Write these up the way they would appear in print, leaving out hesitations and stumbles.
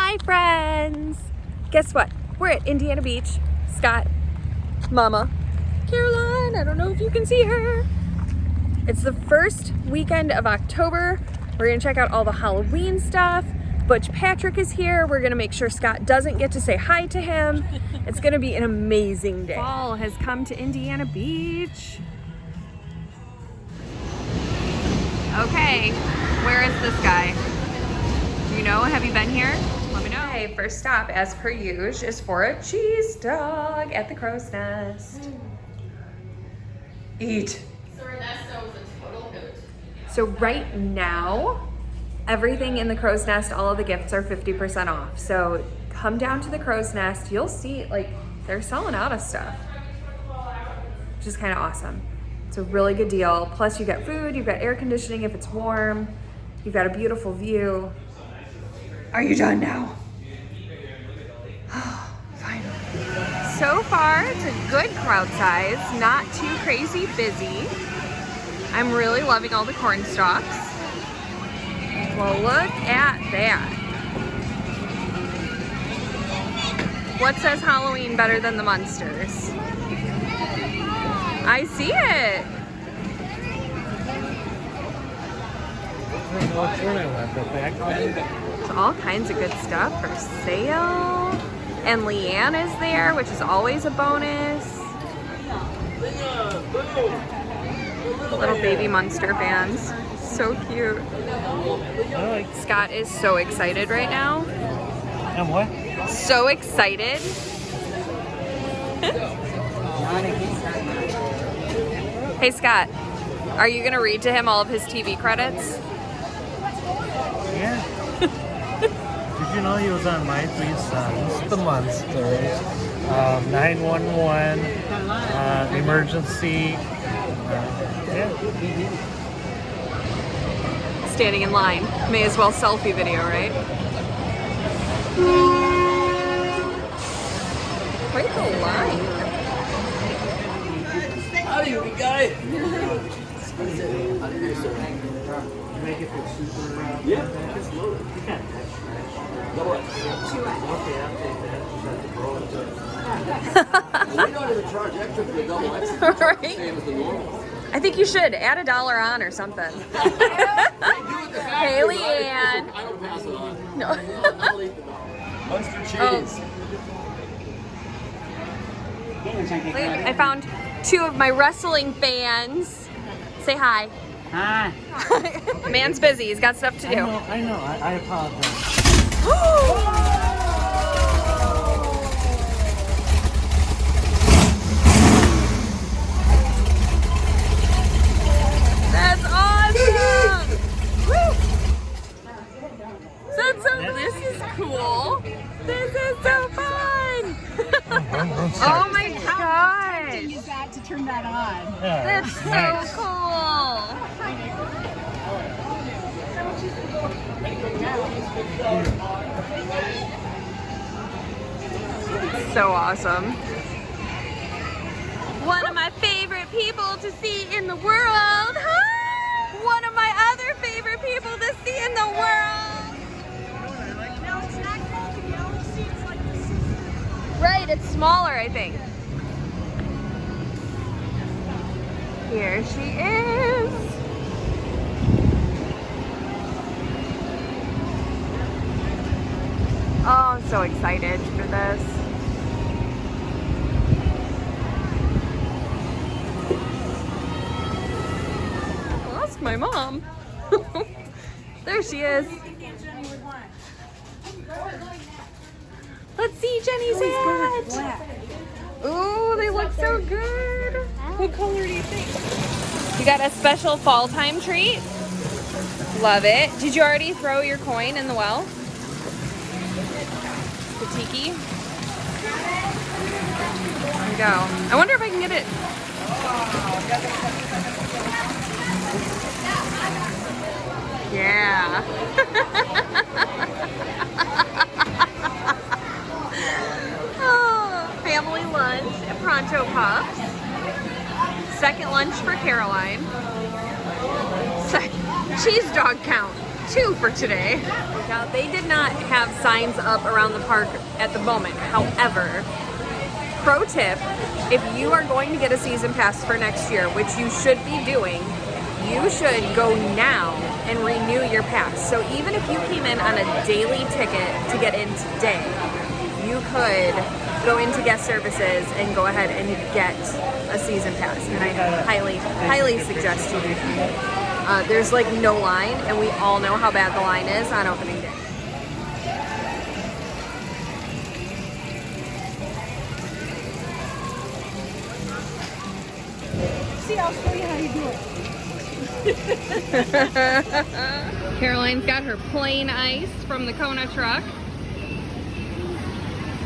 Hi friends! Guess what? We're at Indiana Beach. Scott, Mama, Caroline, I don't know if you can see her. It's the first weekend of October. We're gonna check out all the Halloween stuff. Butch Patrick is here. We're gonna make sure Scott doesn't get to say hi to him. It's gonna be an amazing day. Fall has come to Indiana Beach. Okay, where is this guy? Do you know? Have you been here? Let me know. Okay, first stop, as per usual, is for a cheese dog at the Crow's Nest. Eat. So Ernesto was a total hoot. So right now, everything in the Crow's Nest, all of the gifts are 50% off. So come down to the Crow's Nest, you'll see, like, they're selling out of stuff, which is kind of awesome. It's a really good deal. Plus you get food, you've got air conditioning if it's warm, you've got a beautiful view. Are you done now? Finally. So far, it's a good crowd size, not too crazy busy. I'm really loving all the corn stalks. Well, look at that. What says Halloween better than the Munsters? I see it. There's all kinds of good stuff for sale. And Leanne is there, which is always a bonus. Little baby Munster fans. So cute. Scott is so excited right now. And what? So excited. Hey Scott, are you gonna read to him all of his TV credits? Yeah. Did you know he was on My Three Sons, The Munsters, 911, Emergency, yeah. Standing in line. May as well selfie video, right? Quite the line. Howdy, we got it. Yeah. We don't even charge extra for the double X. Right? Same as the normal. I think you should add $1 on or something. Hey, Leanne. I don't pass it on. No. I'll eat the dog. Munster cheese. I found 2 of my wrestling fans. Say hi. Hi. Man's busy. He's got stuff to do. I know. I apologize. That's awesome! Woo! This is cool. This is so fun! Oh my gosh! Use that to turn that on. Yeah, That's so nice. cool! So awesome. One of my favorite people to see in the world. Huh? One of my other favorite people to see in the world. No, it's not called the Galaxy. It's like the sister. Right, it's smaller, I think. Here she is. Oh, I'm so excited for this. I'll ask my mom. There she is. Let's see Jenny's hat. Ooh, they look so good. What color do you think? You got a special fall time treat? Love it. Did you already throw your coin in the well? The tiki? There you go. I wonder if I can get it. Yeah. Oh, family lunch at Pronto Puffs. Second lunch for Caroline. Cheese dog count. 2 for today. Now, they did not have signs up around the park at the moment. However, pro tip, if you are going to get a season pass for next year, which you should be doing, you should go now and renew your pass. So even if you came in on a daily ticket to get in today, you could go into guest services and go ahead and get a season pass. And I highly suggest you do that. There's like no line, and we all know how bad the line is on opening day. See, I'll show you how you do it. Caroline's got her plain ice from the Kona truck.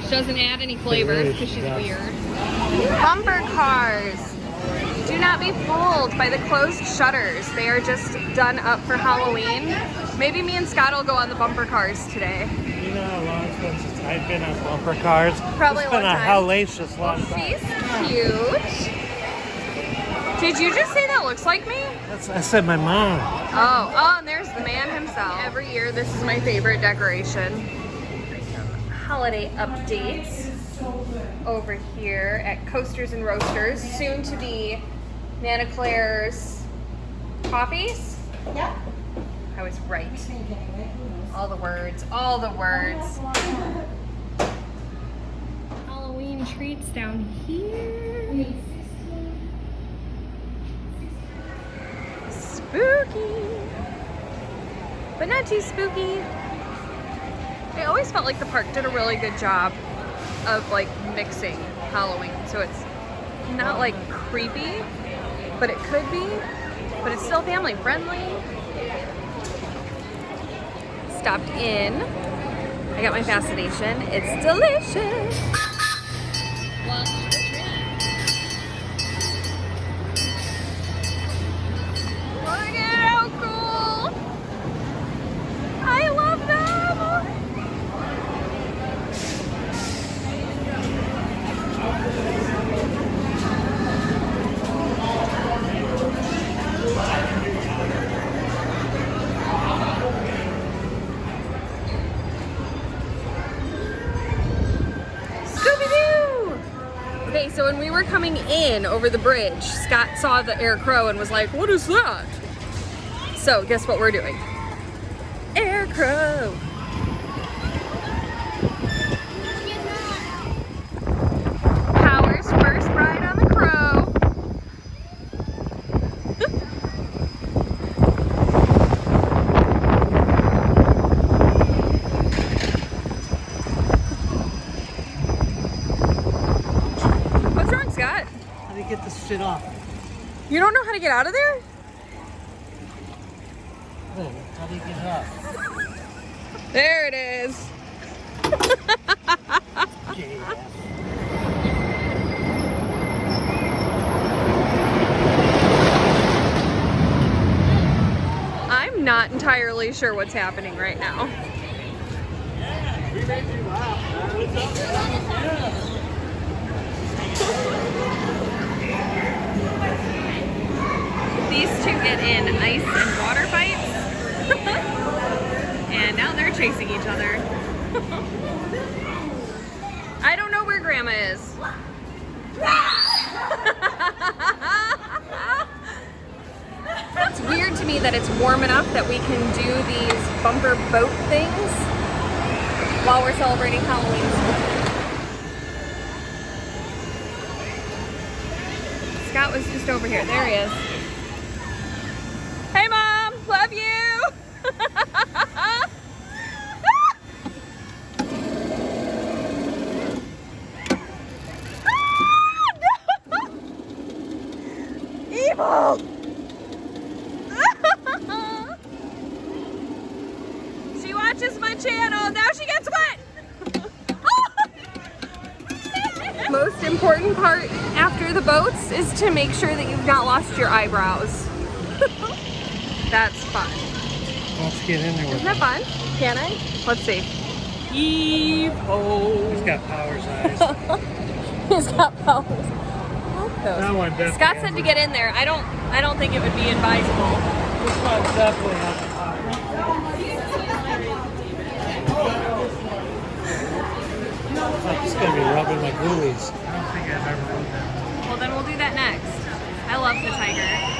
She doesn't add any flavors because she's weird. Bumper cars. Do not be fooled by the closed shutters. They are just done up for Halloween. Maybe me and Scott will go on the bumper cars today. You know how long it's been since I've been on bumper cars? Probably it's a been long a time. hellacious long time. She's cute. Did you just say that looks like me? I said my mom. Oh, and there's the man himself. Every year, this is my favorite decoration. Holiday updates over here at Coasters and Roasters. Soon to be Nana Claire's Coffees. Yeah. I was right. All the words, all the words. Halloween treats down here. Spooky, but not too spooky. I always felt like the park did a really good job of like mixing Halloween, so it's not like creepy, but it could be, but it's still family friendly. Stopped in. I got my fascination. It's delicious. Watch the train. Look at how cool! I love them! Scooby-Doo! Okay, so when we were coming in over the bridge, Scott saw the air crow and was like, "What is that?" So guess what we're doing? Air crow! Power's first ride on the crow. What's wrong, Scott? How do you get this shit off? You don't know how to get out of there? How do you get it off? There it is. I'm not entirely sure what's happening right now. These two get in ice and water fights. And now they're chasing each other. I don't know where Grandma is. It's weird to me that it's warm enough that we can do these bumper boat things while we're celebrating Halloween. Scott was just over here. There he is. Hey, Mom! Love you! Evil! She watches my channel. Now she gets wet! Most important part after the boats is to make sure that you've not lost your eyebrows. That's fun. Let's get in there with Isn't that fun? Can I? Let's see. Evil. He's got powers eyes. He's got powers. That one definitely. Scott said to get in there. I don't think it would be advisable. This one's definitely not the power. Louis. I don't think I've ever rode that. Well, then we'll do that next. I love the Tig'rr.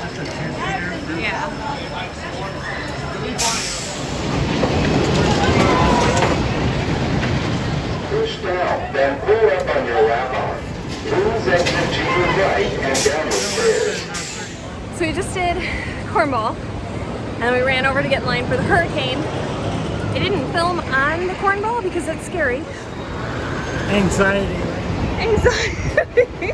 Just a 10-seater. Yeah. Push down, then pull up on your lap arm. Please exit to your right and down the stairs. So we just did Cornball, and we ran over to get in line for the hurricane. It didn't film on the Cornball because it's scary. Anxiety. Anxiety.